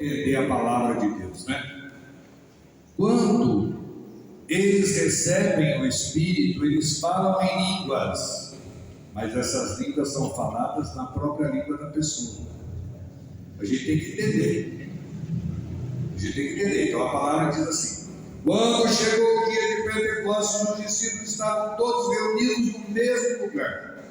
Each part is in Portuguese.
entender a palavra de Deus, né? Quando eles recebem o Espírito, eles falam em línguas, mas essas línguas são faladas na própria língua da pessoa. A gente tem que entender. Então a palavra diz assim: quando chegou o dia de Pentecostes, os discípulos estavam todos reunidos no mesmo lugar.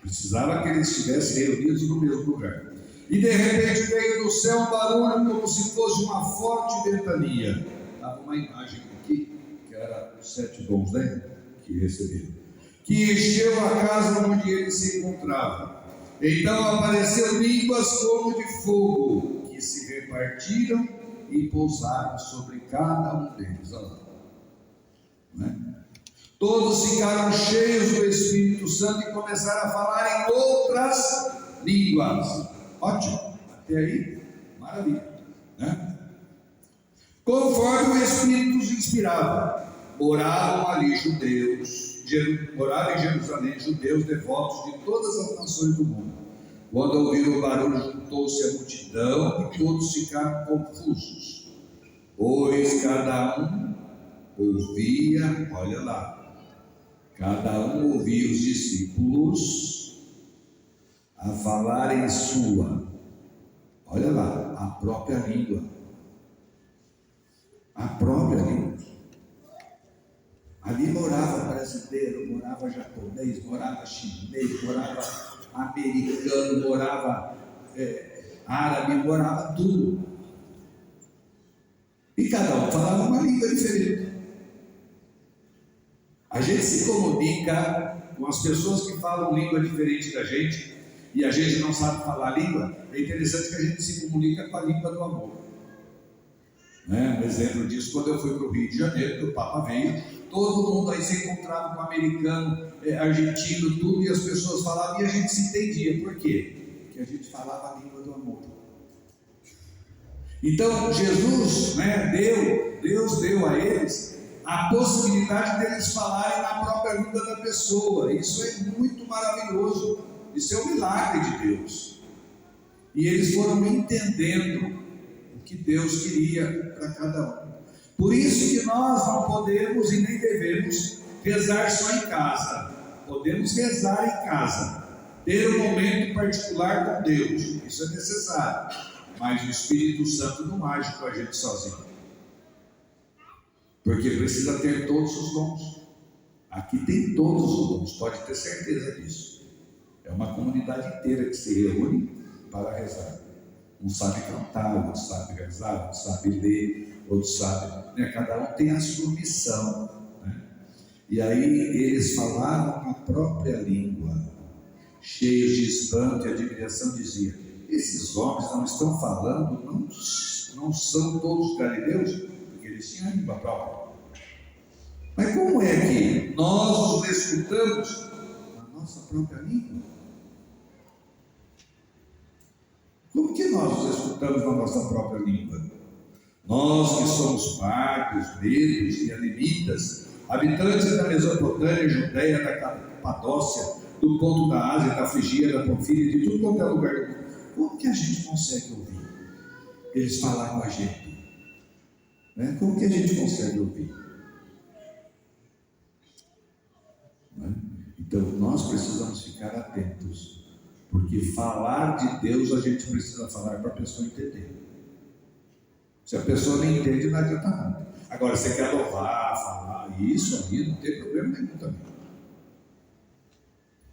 Precisava que eles estivessem reunidos no mesmo lugar. E de repente veio do céu um barulho como se fosse uma forte ventania. Estava uma imagem aqui, que era os 7 dons, né? Que receberam. Que encheu a casa onde eles se encontravam. Então apareceram línguas como de fogo, que se repartiram e pousaram sobre cada um deles. Olha lá. Né? Todos ficaram cheios do Espírito Santo e começaram a falar em outras línguas. Ótimo, até aí, maravilha, né? Conforme o Espírito os inspirava, moravam em Jerusalém judeus devotos de todas as nações do mundo. Quando ouviram o barulho, juntou-se a multidão e todos ficaram confusos, pois cada um ouvia, olha lá, cada um ouvia os discípulos a falar em sua, olha lá, a própria língua. A própria língua. Ali morava brasileiro, morava japonês, morava chinês, morava americano, morava árabe, morava tudo. E cada um falava uma língua diferente. A gente se comunica com as pessoas que falam língua diferente da gente, e a gente não sabe falar a língua. É interessante que a gente se comunica com a língua do amor, né? Um exemplo disso, quando eu fui para o Rio de Janeiro, que o Papa veio, todo mundo aí se encontrava com americano, argentino, tudo, e as pessoas falavam e a gente se entendia. Por quê? Porque a gente falava a língua do amor. Então Jesus, né, Deus deu a eles a possibilidade deles falarem na própria língua da pessoa. Isso é muito maravilhoso. Isso é um milagre de Deus. E eles foram entendendo o que Deus queria para cada um. Por isso que nós não podemos e nem devemos rezar só em casa. Podemos rezar em casa, ter um momento particular com Deus, isso é necessário. Mas o Espírito Santo não age com a gente sozinho, porque precisa ter todos os dons. Aqui tem todos os dons, pode ter certeza disso. É uma comunidade inteira que se reúne para rezar. Um sabe cantar, outro sabe rezar, outro sabe ler, outro sabe, né? Cada um tem a sua missão, né? E aí eles falavam a própria língua, cheios de espanto e admiração, diziam: esses homens não estão falando, não são todos galileus? Porque eles tinham a língua própria. Mas como é que nós os escutamos na nossa própria língua? Como que nós os escutamos na nossa própria língua? Nós que somos partos, medos e anemitas, habitantes da Mesopotâmia, Judeia, da Capadócia, do ponto da Ásia, da Frigia, da Panfilha, de tudo quanto é lugar do mundo, como que a gente consegue ouvir eles falar com a gente? Né? Como que a gente consegue ouvir? Né? Então nós precisamos ficar atentos, porque falar de Deus a gente precisa falar para a pessoa entender. Se a pessoa não entende, não adianta nada. Agora, você quer louvar, falar, isso aí não tem problema nenhum também.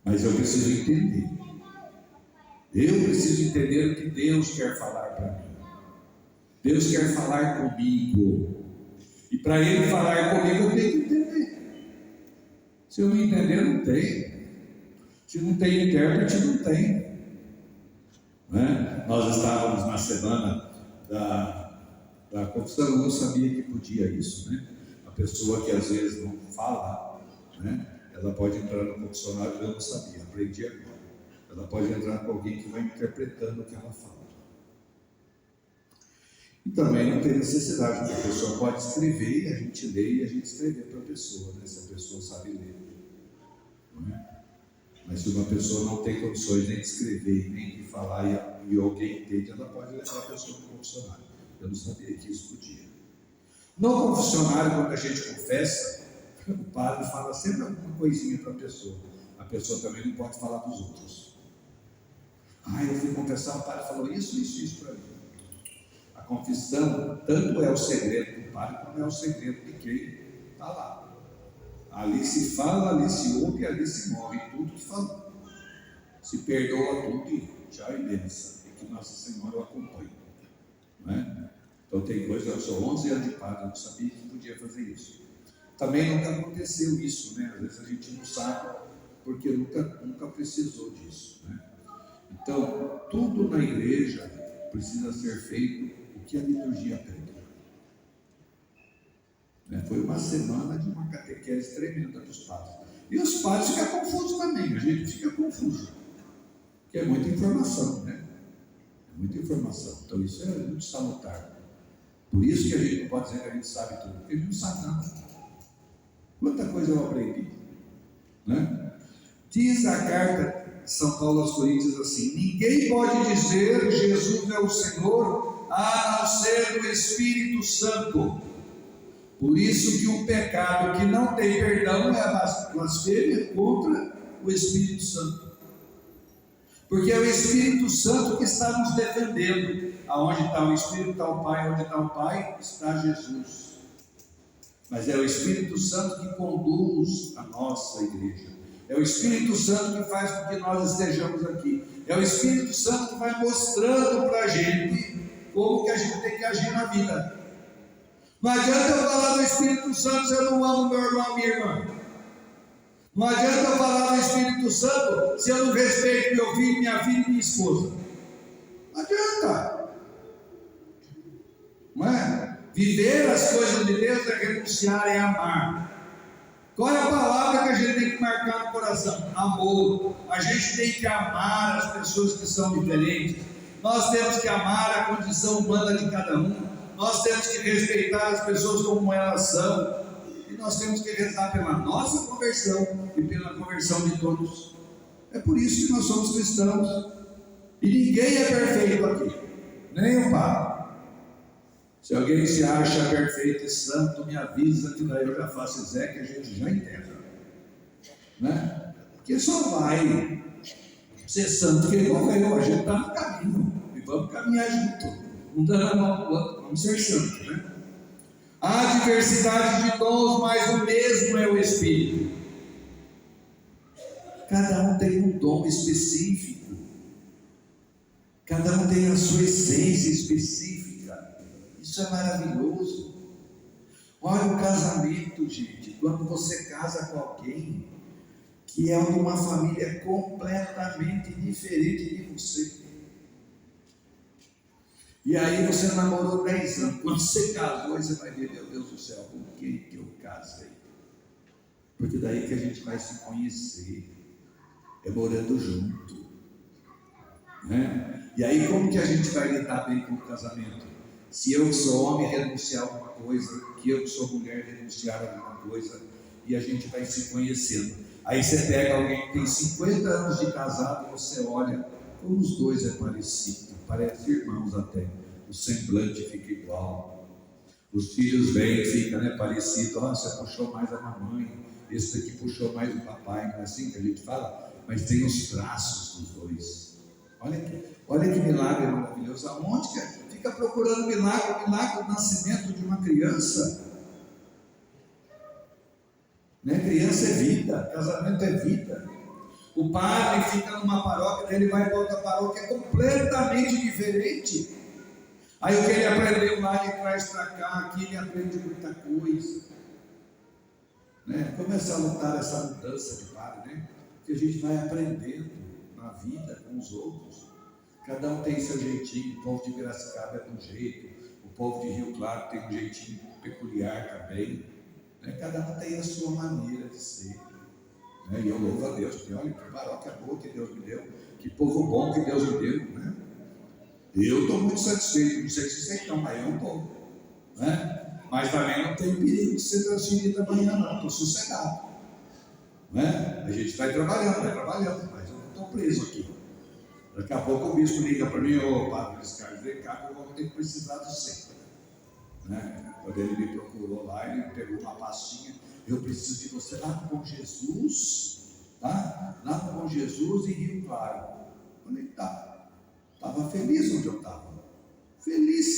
Mas eu preciso entender. Eu preciso entender o que Deus quer falar para mim. Deus quer falar comigo. E para Ele falar comigo, eu tenho que entender. Se eu não entender, não tem. Se não tem intérprete, não tem. Né? Nós estávamos na semana da confissão, eu não sabia que podia isso, né? A pessoa que às vezes não fala, né? Ela pode entrar no confessionário, eu não sabia, aprendi agora. Ela pode entrar com alguém que vai interpretando o que ela fala. E também não tem necessidade, porque a pessoa pode escrever e a gente lê e a gente escrever para a pessoa, né? Se a pessoa sabe ler. Não é? Mas se uma pessoa não tem condições nem de escrever, nem de falar e alguém entende, ela pode levar a pessoa para o Eu não sabia que isso podia. No confessionário, quando a gente confessa, o padre fala sempre alguma coisinha para a pessoa também não pode falar dos outros. Eu fui confessar, o padre falou isso para mim. A confissão tanto é o segredo do padre, como é o segredo de quem está lá. Ali se fala, ali se ouve, ali se morre tudo que falou. Se perdoa tudo e tchau e benção. E que Nossa Senhora o acompanhe. Não é? Então tem coisa, eu sou 11 anos de padre, eu não sabia que podia fazer isso. Também nunca aconteceu isso, né? Às vezes a gente não sabe, porque nunca precisou disso, né? Então, tudo na igreja precisa ser feito o que a liturgia pede. Foi uma semana de uma catequese tremenda dos padres. E os padres ficam confusos também, a gente fica confuso. Porque é muita informação, né? É muita informação. Então isso é muito salutar. Por isso que a gente não pode dizer que a gente sabe tudo, porque a gente não sabe nada. Quanta coisa eu aprendi, né? Diz a carta de São Paulo aos Coríntios assim: ninguém pode dizer Jesus é o Senhor a não ser do Espírito Santo. Por isso que o pecado que não tem perdão é a blasfêmia contra o Espírito Santo. Porque é o Espírito Santo que está nos defendendo. Aonde está o Espírito está o Pai, onde está o Pai está Jesus. Mas é o Espírito Santo que conduz a nossa igreja. É o Espírito Santo que faz com que nós estejamos aqui. É o Espírito Santo que vai mostrando para a gente como que a gente tem que agir na vida. Não adianta eu falar do Espírito Santo se eu não amo meu irmão, minha irmã. Não adianta eu falar do Espírito Santo se eu não respeito meu filho, minha filha e minha esposa. Não adianta. Não é? Viver as coisas de Deus é renunciar e amar. Qual é a palavra que a gente tem que marcar no coração? Amor. A gente tem que amar as pessoas que são diferentes. Nós temos que amar a condição humana de cada um. Nós temos que respeitar as pessoas como elas são. E nós temos que rezar pela nossa conversão e pela conversão de todos. É por isso que nós somos cristãos. E ninguém é perfeito aqui, nem o Papa. Se alguém se acha perfeito e santo, me avisa que daí eu já faço Zé, que a gente já enterra, né? Porque só vai ser santo quem morreu. A gente está no caminho e vamos caminhar junto, um dando a mão para o outro, vamos ser santos, né? Há diversidade de dons, mas o mesmo é o Espírito. Cada um tem um dom específico, cada um tem a sua essência específica. Isso é maravilhoso. Olha o casamento, gente. Quando você casa com alguém que é de uma família completamente diferente de você, e aí você namorou 10 anos. Quando você casou, você vai ver, meu Deus do céu, com quem que eu casei? Porque daí que a gente vai se conhecer, é morando junto, né? E aí como que a gente vai lidar bem com o casamento? Se eu que sou homem renunciar a alguma coisa, que eu que sou mulher renunciar a alguma coisa, e a gente vai se conhecendo. Aí você pega alguém que tem 50 anos de casado, você olha, como os dois é parecido, parece irmãos até, o semblante fica igual, os filhos vêm, fica, né, parecido. Você puxou mais a mamãe, esse daqui puxou mais o papai, não é assim que a gente fala? Mas tem os traços dos dois. Olha que milagre maravilhoso. Aonde que fica procurando milagre do nascimento de uma criança, né? Criança é vida, casamento é vida. O padre fica numa paróquia, ele vai para outra paróquia, é completamente diferente. Aí o que ele aprendeu lá, ele traz para cá, aqui ele aprende muita coisa, né? Começa a lutar essa mudança de padre, né? Que a gente vai aprendendo na vida com os outros. Cada um tem seu jeitinho. O povo de Piracicaba é de um jeito, o povo de Rio Claro tem um jeitinho peculiar também, né? Cada um tem a sua maneira de ser, né? E eu louvo a Deus, porque olha que paróquia boa que Deus me deu, que povo bom que Deus me deu, né? Eu estou muito satisfeito, não sei se vocês estão, mas eu estou, né? Mas também não tem perigo de ser transferido amanhã, não, estou sossegado, né? A gente vai trabalhando, mas eu não estou preso aqui. Daqui a pouco o bispo liga para mim: ô padre Luiz Carlos, vem cá que eu vou ter que precisar de você. Né? Quando ele me procurou lá, ele pegou uma pastinha: eu preciso de você lá no Bom Jesus, tá? Lá no Bom Jesus, em Rio Claro. Eu falei: tá. Estava feliz onde eu estava. Feliz.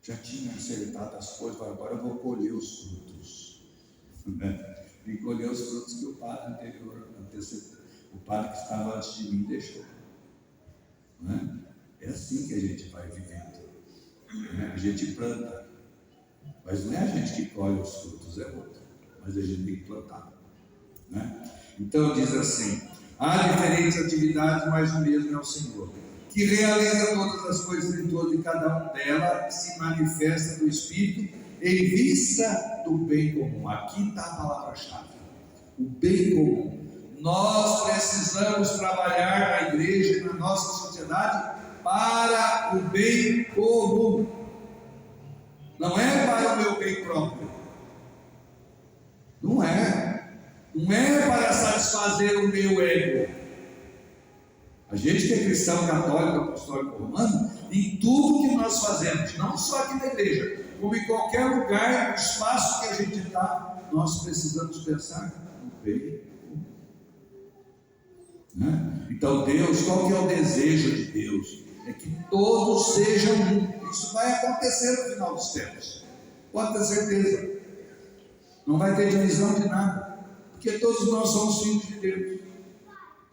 Já tinha acertado as coisas, agora eu vou colher os frutos. Né? E colher os frutos que o padre anterior, o padre que estava antes de mim deixou. Né? É assim que a gente vai vivendo. Né? A gente planta, mas não é a gente que colhe os frutos, é outro. Mas a gente tem que plantar. Né? Então diz assim: há diferentes atividades, mas o mesmo é o Senhor, que realiza todas as coisas em torno de cada um delas, se manifesta no Espírito em vista do bem comum. Aqui está a palavra-chave: o bem comum. Nós precisamos trabalhar na igreja e na nossa sociedade para o bem comum. Não é para o meu bem próprio. Não é para satisfazer o meu ego. A gente que é cristão católico, apostólico romano, em tudo que nós fazemos, não só aqui na igreja, como em qualquer lugar, no espaço que a gente está, nós precisamos pensar no bem comum. Né? Então Deus, qual que é o desejo de Deus? É que todos sejam um. Isso vai acontecer no final dos tempos, pode ter certeza. Não vai ter divisão de nada, porque todos nós somos filhos de Deus.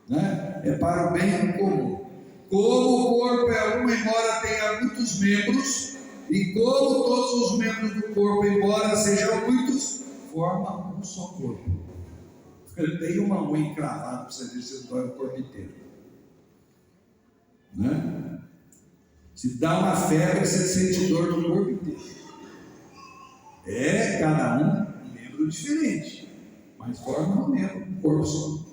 Né? É para o bem comum. Como o corpo é um, embora tenha muitos membros, e como todos os membros do corpo, embora sejam muitos, formam um só corpo. Eu tenho uma unha encravada para você ver se dói o corpo inteiro. Né? Se dá uma febre, você sente dor no corpo inteiro. É cada um membro diferente, mas forma um membro, um corpo só.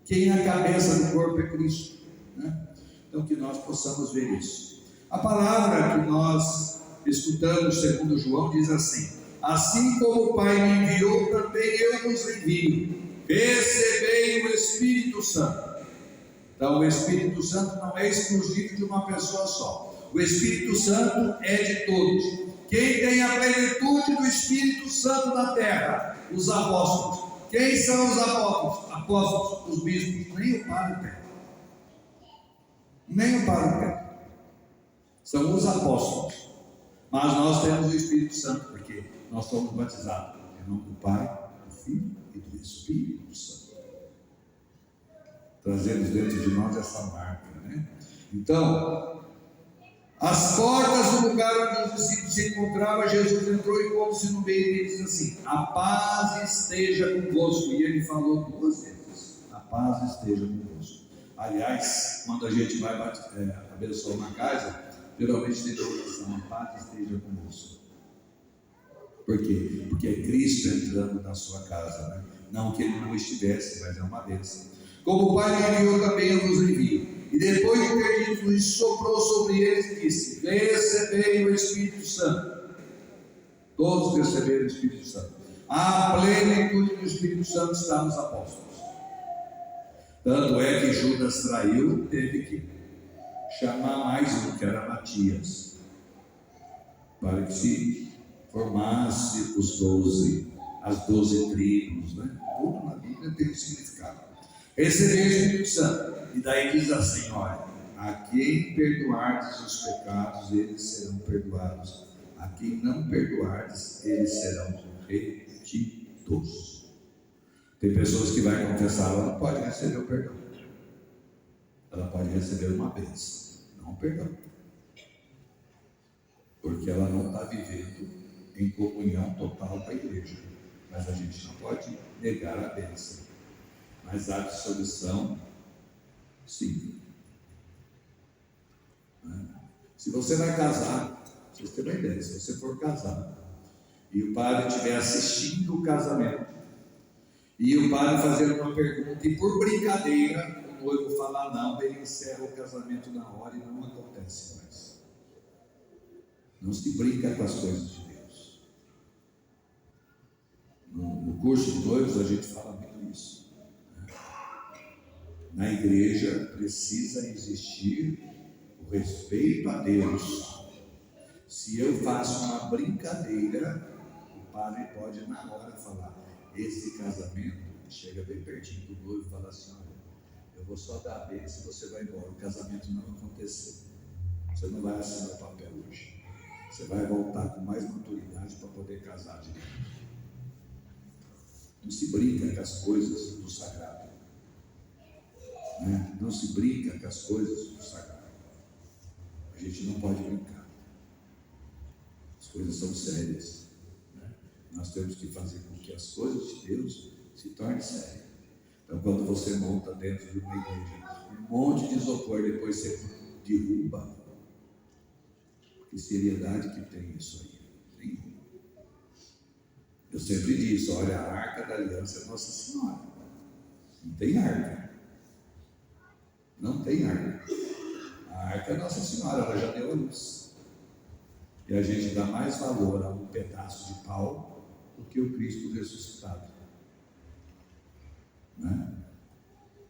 Quem é a cabeça do corpo é Cristo. Né? Então que nós possamos ver isso. A palavra que nós escutamos segundo João diz assim: assim como o Pai me enviou, também eu vos envio. Recebei o Espírito Santo. Então o Espírito Santo não é exclusivo de uma pessoa só. O Espírito Santo é de todos. Quem tem a plenitude do Espírito Santo na terra? Os apóstolos. Quem são os apóstolos? Apóstolos, os bispos. Nem o padre tem. Nem o padre tem. São os apóstolos. Mas nós temos o Espírito Santo, porque nós somos batizados em nome do Pai, do Filho e do Espírito Santo. Trazemos dentro de nós essa marca, né? Então, as portas do lugar onde os discípulos se encontravam, Jesus entrou e pôs-se no meio e disse assim: a paz esteja convosco. E ele falou 2 vezes: a paz esteja convosco. Aliás, quando a gente vai abençoar uma casa, geralmente tem a oração: a paz esteja convosco. Por quê? Porque é Cristo entrando na sua casa, né? Não que ele não estivesse, mas é uma bênção. Como o Pai me enviou, também eu vos envio. E depois de ter dito isso, soprou sobre eles e disse: recebei o Espírito Santo. Todos receberam o Espírito Santo. A plenitude do Espírito Santo está nos apóstolos. Tanto é que Judas traiu, teve que chamar mais um, que era Matias, para que se formasse os 12, as 12 tribos, né? Tudo na Bíblia tem um significado. Receber o Espírito Santo. E daí diz assim: olha, a quem perdoardes os pecados, eles serão perdoados. A quem não perdoardes, eles serão retidos. Tem pessoas que vai confessar, ela não pode receber o perdão. Ela pode receber uma bênção, não o perdão. Porque ela não está vivendo em comunhão total com a igreja. Mas a gente não pode negar a bênção. Mas a absolvição, sim. Se você vai casar, se você tem uma ideia, se você for casar e o padre estiver assistindo o casamento e o padre fazer uma pergunta e por brincadeira o noivo falar não, ele encerra o casamento na hora e não acontece mais. Não se brinca com as coisas de Deus. No curso de noivos a gente fala muito isso. Na igreja precisa existir o respeito a Deus. Se eu faço uma brincadeira, o padre pode na hora falar: esse casamento, chega bem pertinho do noivo e fala assim: olha, eu vou só dar a bênção e você vai embora. O casamento não aconteceu. Você não vai assinar o papel hoje. Você vai voltar com mais maturidade para poder casar de novo. Não se brinca com as coisas do sagrado. Não se brinca com as coisas do sagrado. A gente não pode brincar. As coisas são sérias. Nós temos que fazer com que as coisas de Deus se tornem sérias. Então, quando você monta dentro de uma igreja um monte de isopor, depois você derruba, que seriedade que tem isso aí? Nenhuma. Eu sempre disse: olha, a arca da aliança é Nossa Senhora. Não tem arca. Não tem arca. A arca é Nossa Senhora, ela já deu a luz. E a gente dá mais valor a um pedaço de pau do que o Cristo ressuscitado.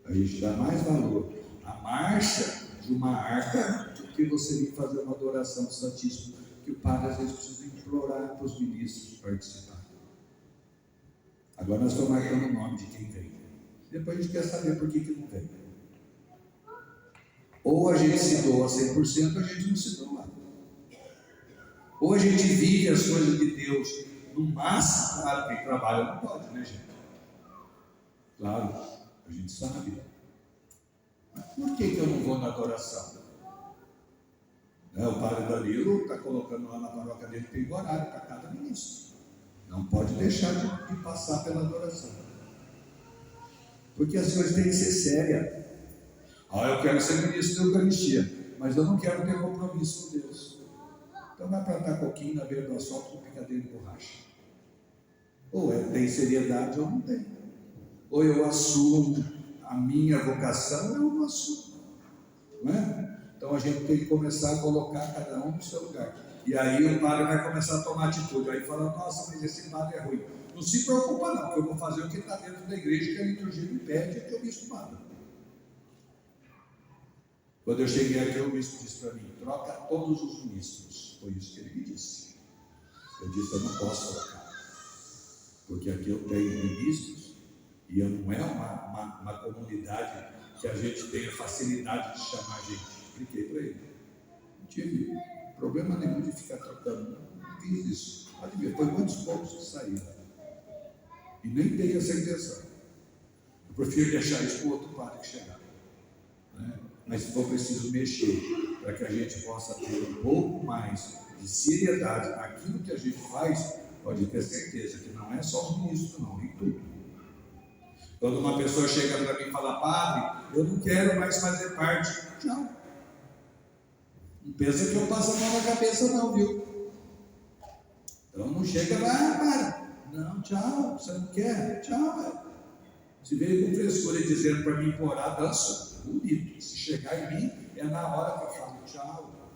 A gente dá mais valor à marcha de uma arca do que você vir fazer uma adoração do Santíssimo, que o padre às vezes precisa implorar para os ministros participar. Agora nós estamos marcando o nome de quem vem. Depois a gente quer saber por que não vem. Ou a gente se doa 100%, ou a gente não se doa. Ou a gente vive as coisas de Deus no máximo. Claro, quem trabalha não pode, né, gente? Claro, a gente sabe. Mas por que eu não vou na adoração? O padre Danilo está colocando lá na paróquia dele, tem horário para cada ministro. Não pode deixar de passar pela adoração. Porque as coisas têm que ser sérias. Eu quero ser ministro da Eucaristia, mas eu não quero ter compromisso com Deus. Então vai plantar coquinho na beira do asfalto com picadeiro de borracha. Ou tem seriedade ou não tem. Ou eu assumo a minha vocação ou eu não assumo. Não é? Então a gente tem que começar a colocar cada um no seu lugar. E aí o padre vai começar a tomar atitude. Aí fala: nossa, mas esse padre é ruim. Não se preocupa não, que eu vou fazer o que está dentro da igreja, que a liturgia me pede, que eu bispo manda. Quando eu cheguei aqui, o bispo disse para mim: troca todos os ministros. Foi isso que ele me disse. Eu disse: eu não posso trocar, porque aqui eu tenho ministros e eu não é uma comunidade que a gente tenha facilidade de chamar gente. Expliquei para ele. Não tive problema nenhum de ficar trocando. Não fiz isso. Pode ver, foi muitos poucos que saíram. E nem tenho essa intenção. Eu prefiro deixar isso para o outro padre que chegar. Mas se for preciso mexer para que a gente possa ter um pouco mais de seriedade naquilo que a gente faz, pode ter certeza que não é só os ministros, não, nem tudo. Quando uma pessoa chega para mim e fala: padre, eu não quero mais fazer parte. Tchau. Não pensa que eu passo a mão na cabeça não, viu? Então não chega lá: padre, não, tchau, você não quer? Tchau. Se veio com frescura e dizendo para mim implorar, dança. Bonito. Se chegar em mim, é na hora que eu falo tchau.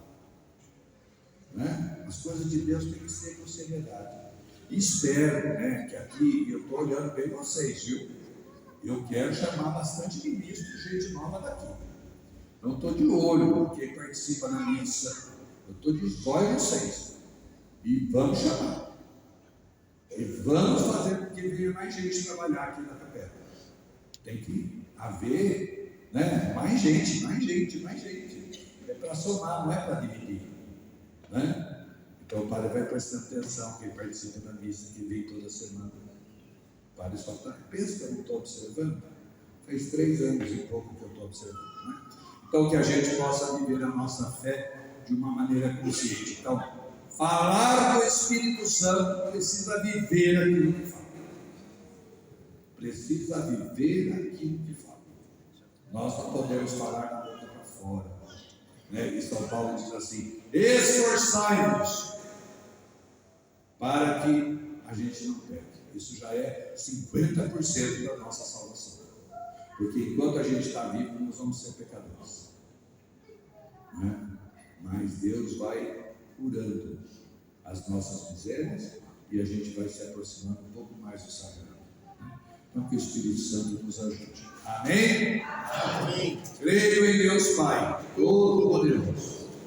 As coisas de Deus têm que ser com seriedade. E espero, que aqui, eu estou olhando bem vocês, viu? Eu quero chamar bastante ministro, gente nova daqui. Então estou de olho, quem participa na missa. Eu estou de olho em vocês. E vamos chamar. E vamos fazer com que venha mais gente trabalhar aqui na capela. Tem que haver mais gente. É para somar, não é para dividir. Então o padre vai prestando atenção, quem participa da missa, que vem toda semana. O padre só está. Pensa que eu não estou observando? Faz 3 anos e pouco que eu estou observando. Então que a gente possa viver a nossa fé de uma maneira consciente. Então, falar do Espírito Santo precisa viver aquilo que fala. Precisa viver aquilo que fala. Nós não podemos falar da boca para fora. E São Paulo diz assim: esforçai-vos para que a gente não peque. Isso já é 50% da nossa salvação. Porque enquanto a gente está vivo, nós vamos ser pecadores. Mas Deus vai curando as nossas misérias e a gente vai se aproximando um pouco mais do sagrado. Então que o Espírito Santo nos ajude. Amém? Amém. Creio em Deus Pai, Todo-Poderoso,